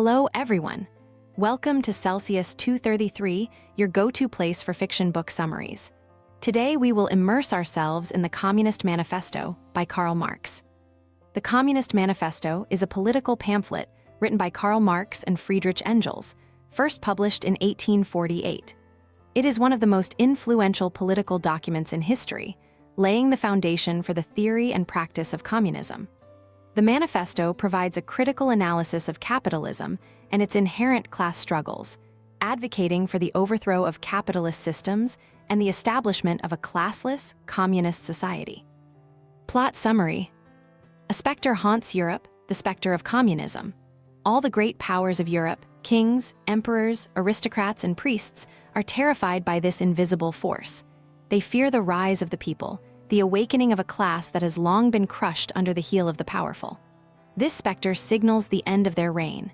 Hello, everyone. Welcome to Celsius 233, your go-to place for fiction book summaries. Today, we will immerse ourselves in the Communist Manifesto by Karl Marx. The Communist Manifesto is a political pamphlet written by Karl Marx and Friedrich Engels, first published in 1848. It is one of the most influential political documents in history, laying the foundation for the theory and practice of communism. The manifesto provides a critical analysis of capitalism and its inherent class struggles, advocating for the overthrow of capitalist systems and the establishment of a classless, communist society. Plot summary. A specter haunts Europe, the specter of communism. All the great powers of Europe, kings, emperors, aristocrats, and priests, are terrified by this invisible force. They fear the rise of the people, the awakening of a class that has long been crushed under the heel of the powerful. This specter signals the end of their reign.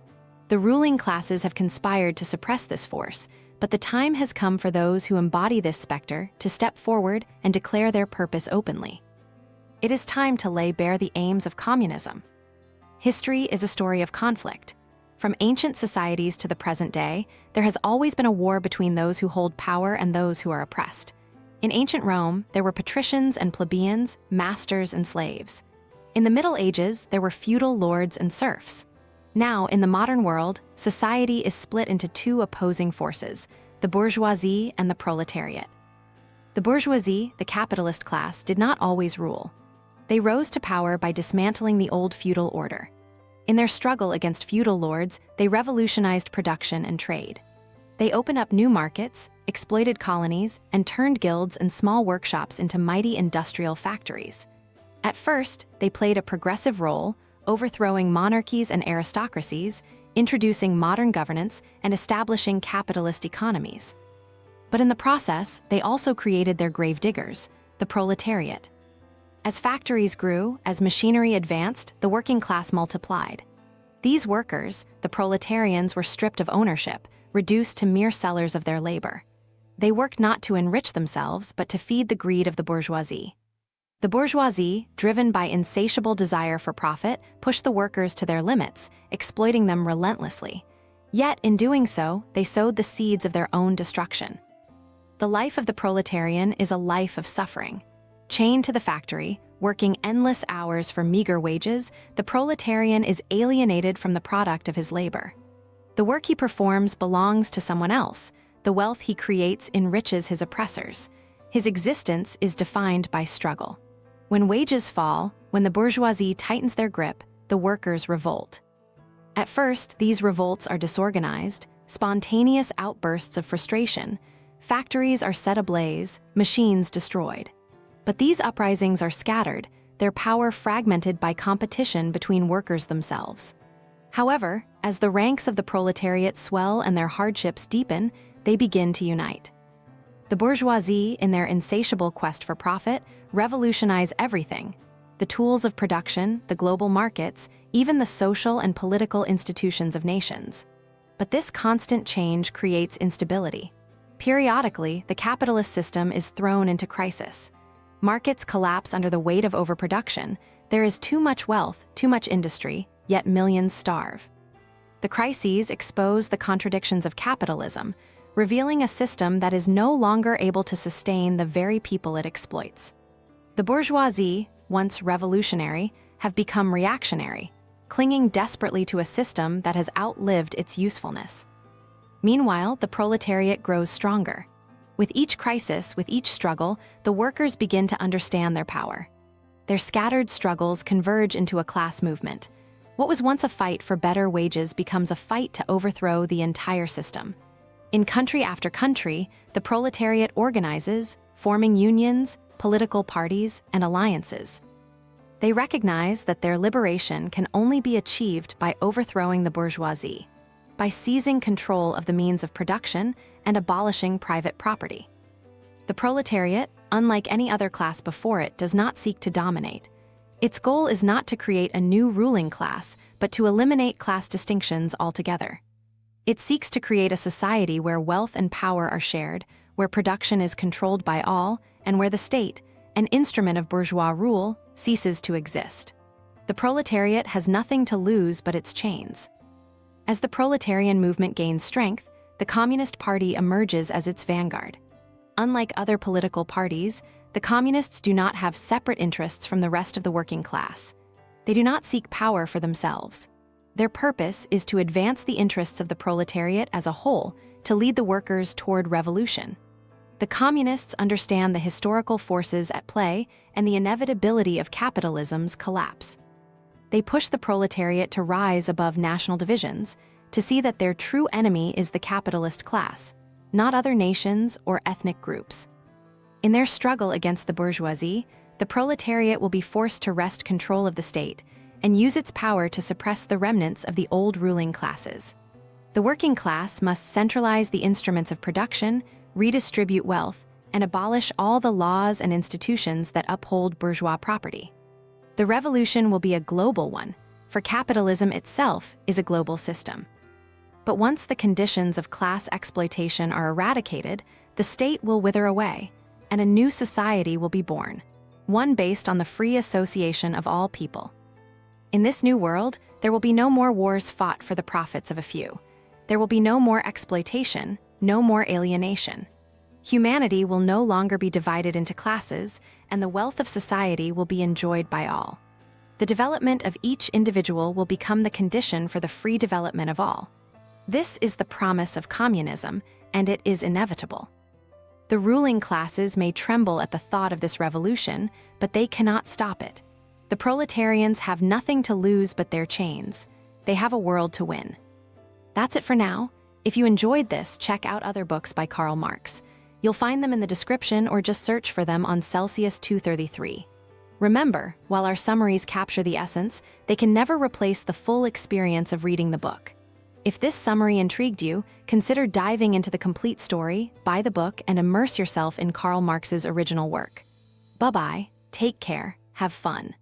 The ruling classes have conspired to suppress this force, but the time has come for those who embody this specter to step forward and declare their purpose openly. It is time to lay bare the aims of communism. History is a story of conflict. From ancient societies to the present day, there has always been a war between those who hold power and those who are oppressed. In ancient Rome, there were patricians and plebeians, masters and slaves. In the Middle Ages, there were feudal lords and serfs. Now, in the modern world, society is split into two opposing forces, the bourgeoisie and the proletariat. The bourgeoisie, the capitalist class, did not always rule. They rose to power by dismantling the old feudal order. In their struggle against feudal lords, they revolutionized production and trade. They opened up new markets, exploited colonies, and turned guilds and small workshops into mighty industrial factories. At first, they played a progressive role, overthrowing monarchies and aristocracies, introducing modern governance, and establishing capitalist economies. But in the process, they also created their gravediggers, the proletariat. As factories grew, as machinery advanced, the working class multiplied. These workers, the proletarians, were stripped of ownership, reduced to mere sellers of their labor. They worked not to enrich themselves, but to feed the greed of the bourgeoisie. The bourgeoisie, driven by insatiable desire for profit, pushed the workers to their limits, exploiting them relentlessly. Yet, in doing so, they sowed the seeds of their own destruction. The life of the proletarian is a life of suffering. Chained to the factory, working endless hours for meager wages, the proletarian is alienated from the product of his labor. The work he performs belongs to someone else. The wealth he creates enriches his oppressors. His existence is defined by struggle. When wages fall, when the bourgeoisie tightens their grip, the workers revolt. At first, these revolts are disorganized, spontaneous outbursts of frustration. Factories are set ablaze, machines destroyed. But these uprisings are scattered, their power fragmented by competition between workers themselves. However, as the ranks of the proletariat swell and their hardships deepen, they begin to unite. The bourgeoisie, in their insatiable quest for profit, revolutionize everything: the tools of production, the global markets, even the social and political institutions of nations. But this constant change creates instability. Periodically, the capitalist system is thrown into crisis. Markets collapse under the weight of overproduction. There is too much wealth, too much industry, yet millions starve. The crises expose the contradictions of capitalism, revealing a system that is no longer able to sustain the very people it exploits. The bourgeoisie, once revolutionary, have become reactionary, clinging desperately to a system that has outlived its usefulness. Meanwhile, the proletariat grows stronger. With each crisis, with each struggle, the workers begin to understand their power. Their scattered struggles converge into a class movement. What was once a fight for better wages becomes a fight to overthrow the entire system. In country after country, the proletariat organizes, forming unions, political parties, and alliances. They recognize that their liberation can only be achieved by overthrowing the bourgeoisie, by seizing control of the means of production and abolishing private property. The proletariat, unlike any other class before it, does not seek to dominate. Its goal is not to create a new ruling class, but to eliminate class distinctions altogether. It seeks to create a society where wealth and power are shared, where production is controlled by all, and where the state, an instrument of bourgeois rule, ceases to exist. The proletariat has nothing to lose but its chains. As the proletarian movement gains strength, the Communist Party emerges as its vanguard. Unlike other political parties, the Communists do not have separate interests from the rest of the working class. They do not seek power for themselves. Their purpose is to advance the interests of the proletariat as a whole, to lead the workers toward revolution. The Communists understand the historical forces at play and the inevitability of capitalism's collapse. They push the proletariat to rise above national divisions, to see that their true enemy is the capitalist class, not other nations or ethnic groups. In their struggle against the bourgeoisie, the proletariat will be forced to wrest control of the state and use its power to suppress the remnants of the old ruling classes. The working class must centralize the instruments of production, redistribute wealth, and abolish all the laws and institutions that uphold bourgeois property. The revolution will be a global one, for capitalism itself is a global system. But once the conditions of class exploitation are eradicated, the state will wither away, and a new society will be born, one based on the free association of all people. In this new world, there will be no more wars fought for the profits of a few. There will be no more exploitation, no more alienation. Humanity will no longer be divided into classes, and the wealth of society will be enjoyed by all. The development of each individual will become the condition for the free development of all. This is the promise of communism, and it is inevitable. The ruling classes may tremble at the thought of this revolution, but they cannot stop it. The proletarians have nothing to lose but their chains. They have a world to win. That's it for now. If you enjoyed this, check out other books by Karl Marx. You'll find them in the description or just search for them on Celsius 233. Remember, while our summaries capture the essence, they can never replace the full experience of reading the book. If this summary intrigued you, consider diving into the complete story, buy the book, and immerse yourself in Karl Marx's original work. Bye-bye, take care, have fun.